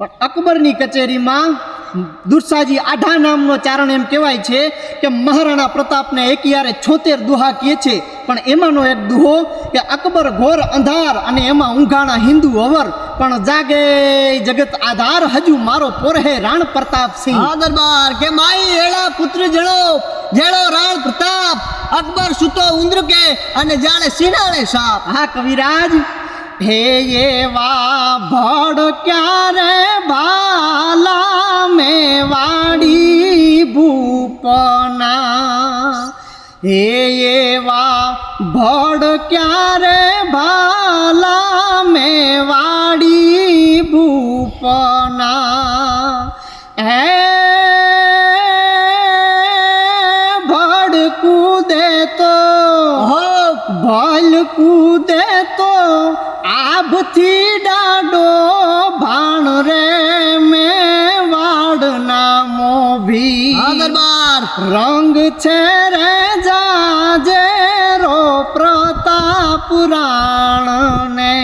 પણ અકબરની કચેરીમાં દુરસાજી આઢા નામનો ચારણ એમ કહેવાય છે કે મહારાણા પ્રતાપને એકયારે 76 દુહા કહે છે, પણ એમાંનો એક દુહો કે અકબર ઘોર અંધાર અને એમાં ઊંઘાણા હિન્દુ અવર, પણ જાગે જગત આધાર હજુ મારો પોરહે રાણ પ્રતાપસિંહ. હા દરબાર કે માઈ એળા પુત્ર જેળો રાણ પ્રતાપ, અકબર સુતો ઉંદર કે અને જાણે સિનાણે સાપ. હા કવિરાજ, હે એવા ભડ ક્યારે ભાલા મેવાડી ભૂપના, હે એવા ભડ ક્યારે ભાલા મેવાડી ભૂપના, હે ભડ કૂદે તો ભલ કૂદે તો આભથી ડાડો ભાણ રે મેવાડ નામો ભી. હા દરબાર રંગ છે રે જાજે રો પ્રતાપ રાણ ને.